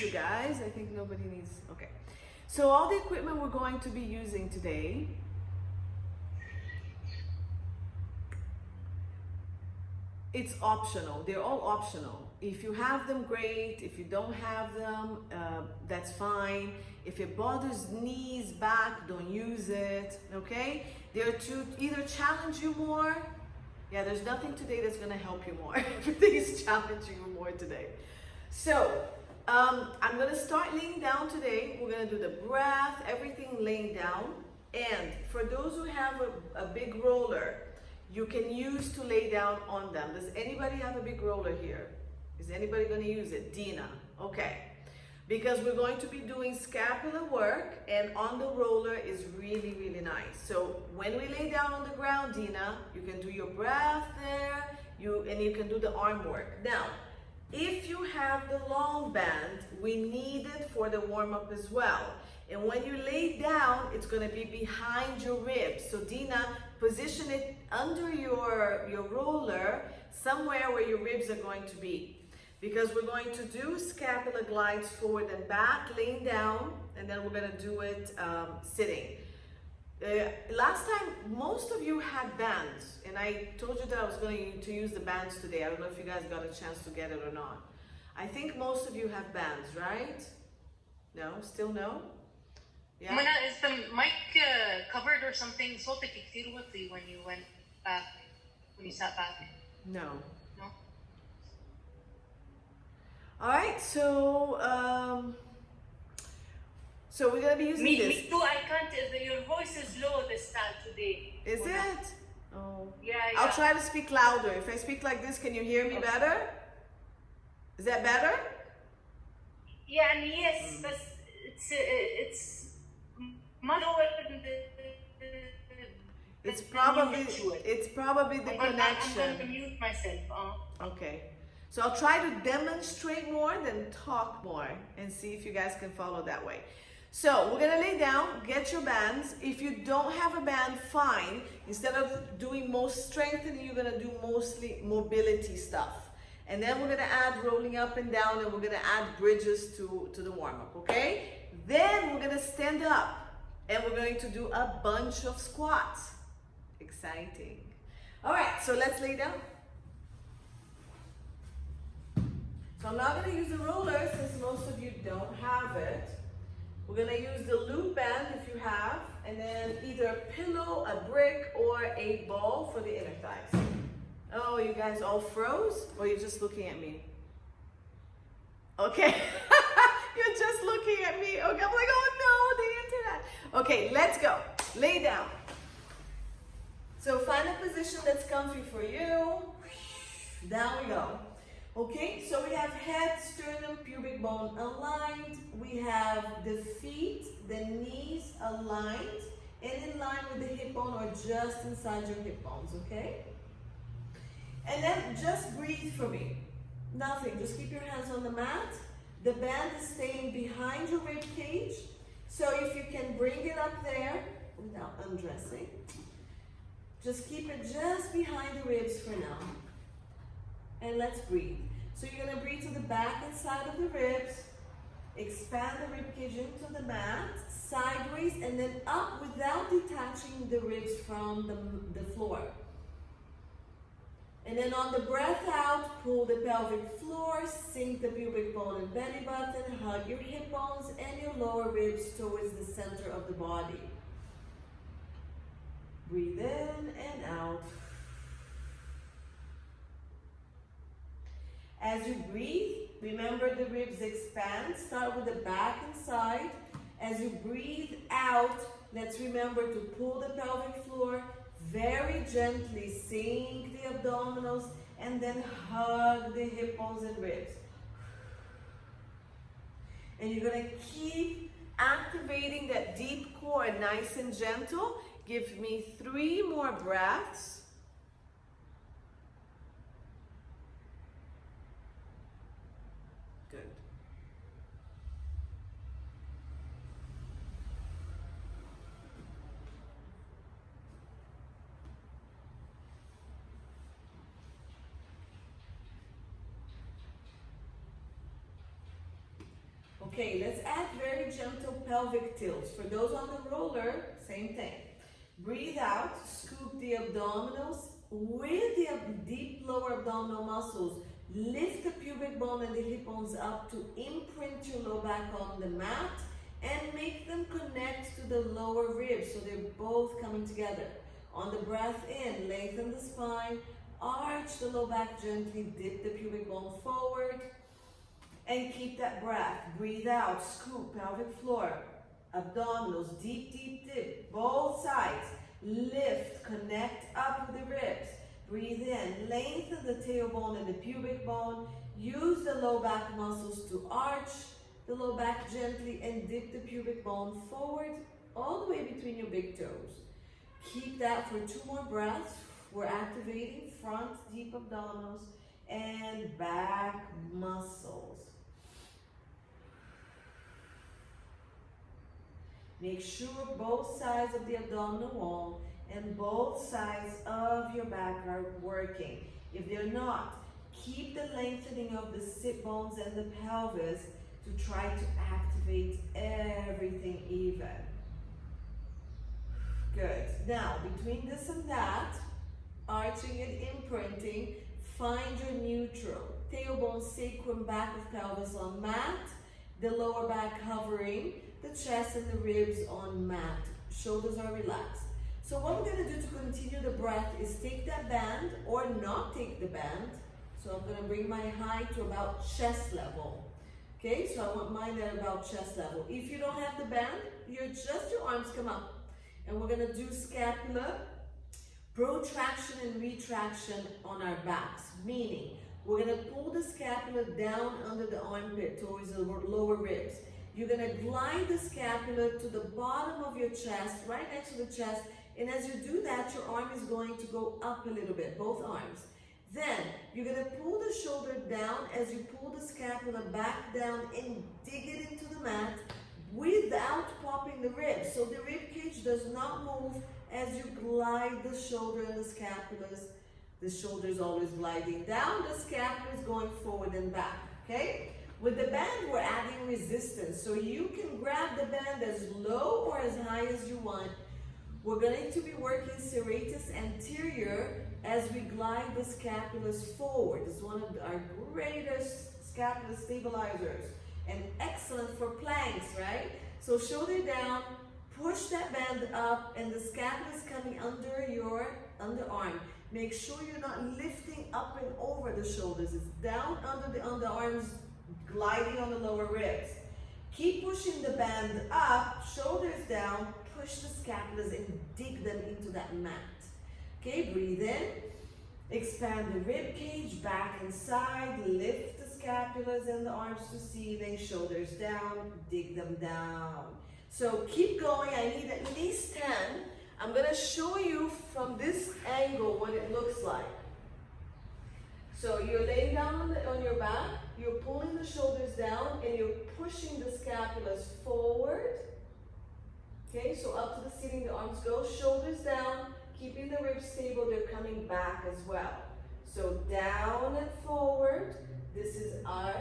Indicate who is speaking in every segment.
Speaker 1: you guys. I think nobody needs, okay. So all the equipment we're going to be using today, it's optional. They're all optional. If you have them, great. If you don't have them, that's fine. If it bothers knees, back, don't use it, okay? They're to either challenge you more. Yeah, there's nothing today that's gonna help you more. Everything is challenging you more today. So, I'm gonna start laying down today. We're gonna do the breath, everything laying down. And for those who have a big roller, you can use to lay down on them. Does anybody have a big roller here? Is anybody gonna use it? Dina, okay. Because we're going to be doing scapula work, and on the roller is really, really nice. So when we lay down on the ground, Dina, you can do your breath there, and you can do the arm work. Now, if you have the long band, we need it for the warm-up as well. And when you lay down, it's gonna be behind your ribs. So Dina, position it under your roller, somewhere where your ribs are going to be. Because we're going to do scapula glides forward and back, laying down, and then we're gonna do it sitting. Last time, most of you had bands, and I told you that I was going to use the bands today. I don't know if you guys got a chance to get it or not. I think most of you have bands, right? No? Still no? Yeah?
Speaker 2: Mana, is the mic covered or something? صوتك كتير وطي when you went back, when you sat back.
Speaker 1: No.
Speaker 2: No?
Speaker 1: All right, so we're gonna be using this.
Speaker 3: Me too. I can't. Your voice is low this time today.
Speaker 1: Is it? Oh.
Speaker 3: Yeah.
Speaker 1: I'll try to speak louder. If I speak like this, can you hear me better? Is that better?
Speaker 3: Yeah, and yes, but it's much lower than
Speaker 1: It's probably the connection.
Speaker 3: I'm going to mute myself.
Speaker 1: Okay. So I'll try to demonstrate more than talk more and see if you guys can follow that way. So we're gonna lay down, get your bands. If you don't have a band, fine. Instead of doing most strengthening, you're gonna do mostly mobility stuff. And then we're gonna add rolling up and down, and we're gonna add bridges to the warm-up, okay? Then we're gonna stand up and we're going to do a bunch of squats. Exciting. All right, so let's lay down. So I'm not gonna use the roller since most of you don't have it. We're gonna use the loop band if you have, and then either a pillow, a brick, or a ball for the inner thighs. Oh, you guys all froze? Or you're just looking at me? Okay, you're just looking at me. Okay, I'm like, oh no, the internet. Okay, let's go. Lay down. So find a position that's comfy for you. Down we go. Okay, so we have head, sternum, pubic bone aligned. We have the feet, the knees aligned and in line with the hip bone or just inside your hip bones, okay? And then just breathe for me. Nothing, just keep your hands on the mat. The band is staying behind your rib cage. So if you can bring it up there without undressing, just keep it just behind the ribs for now. And let's breathe. So you're gonna breathe to the back and side of the ribs, expand the rib cage into the mat, sideways, and then up without detaching the ribs from the floor. And then on the breath out, pull the pelvic floor, sink the pubic bone and belly button, hug your hip bones and your lower ribs towards the center of the body. Breathe in and out. As you breathe, remember the ribs expand. Start with the back and side. As you breathe out, let's remember to pull the pelvic floor very gently, sink the abdominals, and then hug the hip bones and ribs. And you're gonna keep activating that deep core, nice and gentle. Give me 3 more breaths. Good. Okay, let's add very gentle pelvic tilts. For those on the roller, same thing. Breathe out, scoop the abdominals with the deep lower abdominal muscles. Lift the pubic bone and the hip bones up to imprint your low back on the mat and make them connect to the lower ribs so they're both coming together. On the breath in, lengthen the spine, arch the low back gently, dip the pubic bone forward, and keep that breath. Breathe out, scoop, pelvic floor, abdominals, deep, deep dip, both sides. Lift, connect up with the ribs. Breathe in, lengthen the tailbone and the pubic bone. Use the low back muscles to arch the low back gently and dip the pubic bone forward all the way between your big toes. Keep that for 2 more breaths. We're activating front deep abdominals and back muscles. Make sure both sides of the abdominal wall and both sides of your back are working. If they're not, keep the lengthening of the sit bones and the pelvis to try to activate everything even. Good. Now, between this and that, arching and imprinting, find your neutral. Tailbone, sacrum, back of pelvis on mat, the lower back hovering, the chest and the ribs on mat. Shoulders are relaxed. So what we're going to do to continue the breath is take that band or not take the band. So I'm going to bring my height to about chest level. Okay, so I want mine at about chest level. If you don't have the band, your arms come up. And we're going to do scapula, protraction and retraction on our backs. Meaning, we're going to pull the scapula down under the armpit towards the lower ribs. You're going to glide the scapula to the bottom of your chest, right next to the chest. And as you do that, your arm is going to go up a little bit, both arms. Then, you're going to pull the shoulder down as you pull the scapula back down and dig it into the mat without popping the ribs. So the rib cage does not move as you glide the shoulder and the scapulas. The shoulder is always gliding down, the scapula is going forward and back, okay? With the band, we're adding resistance. So you can grab the band as low or as high as you want. We're going to be working serratus anterior as we glide the scapulas forward. It's one of our greatest scapula stabilizers and excellent for planks, right? So shoulder down, push that band up, and the scapula is coming under your underarm. Make sure you're not lifting up and over the shoulders. It's down under the underarms, gliding on the lower ribs. Keep pushing the band up, shoulders down, push the scapulas and dig them into that mat. Okay, breathe in, expand the rib cage, back and side, lift the scapulas and the arms to ceiling, shoulders down, dig them down. So keep going, I need at least 10. I'm gonna show you from this angle what it looks like. So you're laying down on your back, you're pulling the shoulders down and you're pushing the scapulas forward. Okay, so up to the ceiling, the arms go, shoulders down, keeping the ribs stable, they're coming back as well. So down and forward, this is our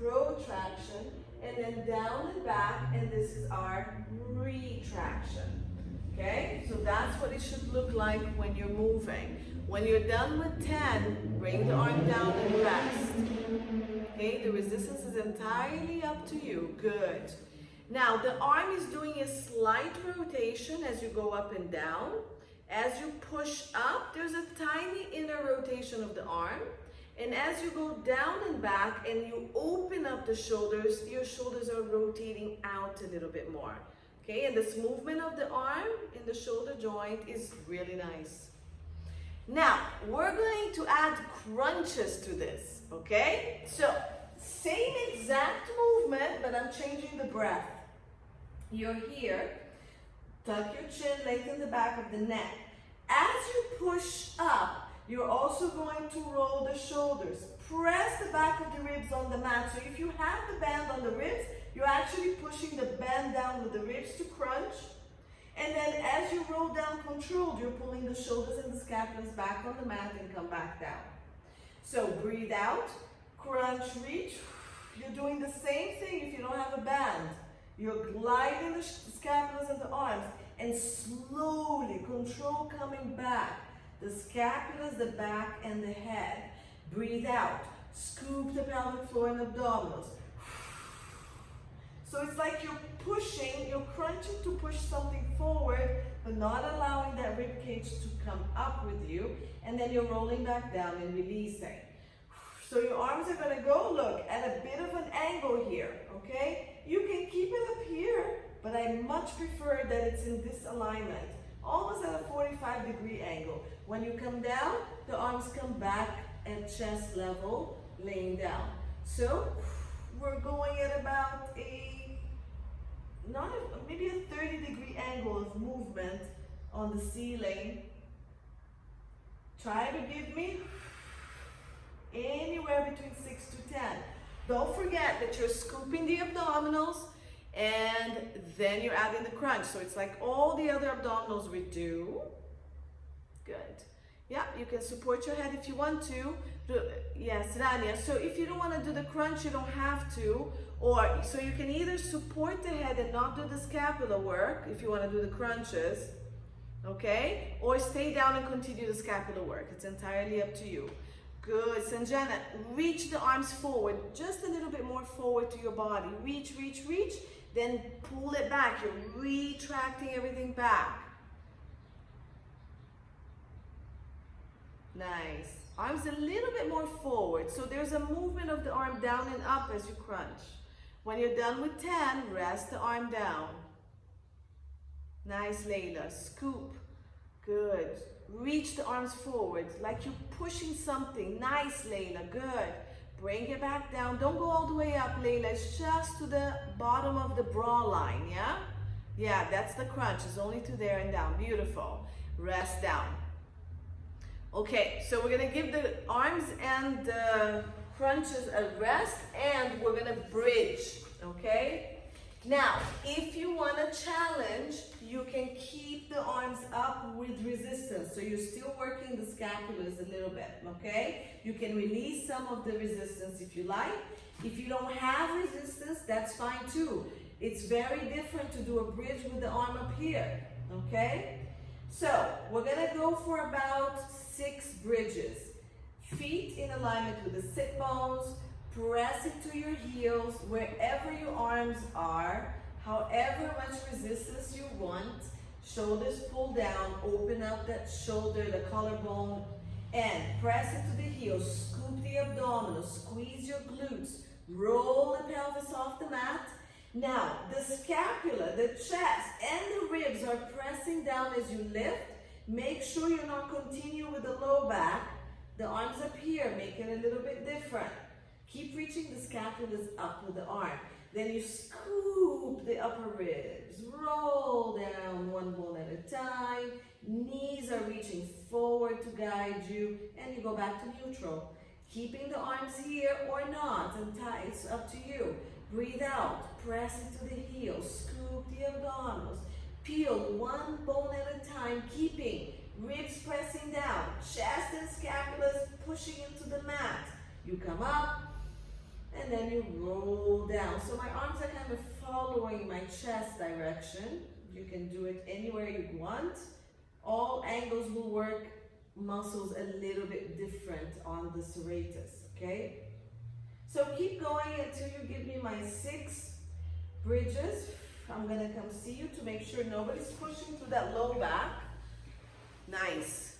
Speaker 1: protraction, and then down and back, and this is our retraction. Okay, so that's what it should look like when you're moving. When you're done with 10, bring the arm down and rest. Okay, the resistance is entirely up to you. Good. Now, the arm is doing a slight rotation as you go up and down. As you push up, there's a tiny inner rotation of the arm. And as you go down and back and you open up the shoulders, your shoulders are rotating out a little bit more. Okay, and this movement of the arm in the shoulder joint is really nice. Now, we're going to add crunches to this, okay? So, same exact movement, but I'm changing the breath. You're here, tuck your chin, lengthen the back of the neck. As you push up, you're also going to roll the shoulders. Press the back of the ribs on the mat. So if you have the band on the ribs, you're actually pushing the band down with the ribs to crunch. And then as you roll down controlled, you're pulling the shoulders and the scapulas back on the mat and come back down. So breathe out, crunch, reach. You're doing the same thing if you don't have hand. You're gliding the scapulas and the arms and slowly control coming back. The scapulas, the back, and the head. Breathe out. Scoop the pelvic floor and abdominals. So it's like you're pushing, you're crunching to push something forward, but not allowing that rib cage to come up with you. And then you're rolling back down and releasing. So your arms are going to go, look, at a bit of an angle here, okay? You can keep it up here, but I much prefer that it's in this alignment, almost at a 45-degree angle. When you come down, the arms come back at chest level, laying down. So we're going at about maybe a 30-degree angle of movement on the ceiling. Try to give me anywhere between 6 to 10. Don't forget that you're scooping the abdominals and then you're adding the crunch. So it's like all the other abdominals we do. Good. Yeah, you can support your head if you want to. Yes, Rania. So if you don't want to do the crunch, you don't have to. Or so you can either support the head and not do the scapula work if you want to do the crunches. Okay? Or stay down and continue the scapular work. It's entirely up to you. Good. Sanjana, reach the arms forward. Just a little bit more forward to your body. Reach, reach, reach. Then pull it back. You're retracting everything back. Nice. Arms a little bit more forward. So there's a movement of the arm down and up as you crunch. When you're done with 10, rest the arm down. Nice, Layla. Scoop. Good. Reach the arms forward like you're pushing something. Nice, Layla. Good. Bring it back down. Don't go all the way up, Layla. It's just to the bottom of the bra line, yeah? Yeah, that's the crunch. It's only to there and down. Beautiful. Rest down. Okay, so we're going to give the arms and the crunches a rest, and we're going to bridge, okay? Now, if you want a challenge, you can keep the arms up with resistance. So you're still working the scapulas a little bit, okay? You can release some of the resistance if you like. If you don't have resistance, that's fine too. It's very different to do a bridge with the arm up here, okay? So we're gonna go for about 6 bridges. Feet in alignment with the sit bones. Press it to your heels, wherever your arms are, however much resistance you want. Shoulders pull down, open up that shoulder, the collarbone, and press it to the heels. Scoop the abdominals, squeeze your glutes, roll the pelvis off the mat. Now, the scapula, the chest, and the ribs are pressing down as you lift. Make sure you're not continuing with the low back. The arms up here, make it a little bit different. Keep reaching the scapulas up with the arm. Then you scoop the upper ribs. Roll down one bone at a time. Knees are reaching forward to guide you. And you go back to neutral. Keeping the arms here or not. And it's up to you. Breathe out. Press into the heels. Scoop the abdominals. Peel one bone at a time. Keeping ribs pressing down. Chest and scapulas pushing into the mat. You come up. And then you roll down. So my arms are kind of following my chest direction. You can do it anywhere you want. All angles will work muscles a little bit different on the serratus, okay? So keep going until you give me my 6 bridges. I'm gonna come see you to make sure nobody's pushing through that low back. Nice.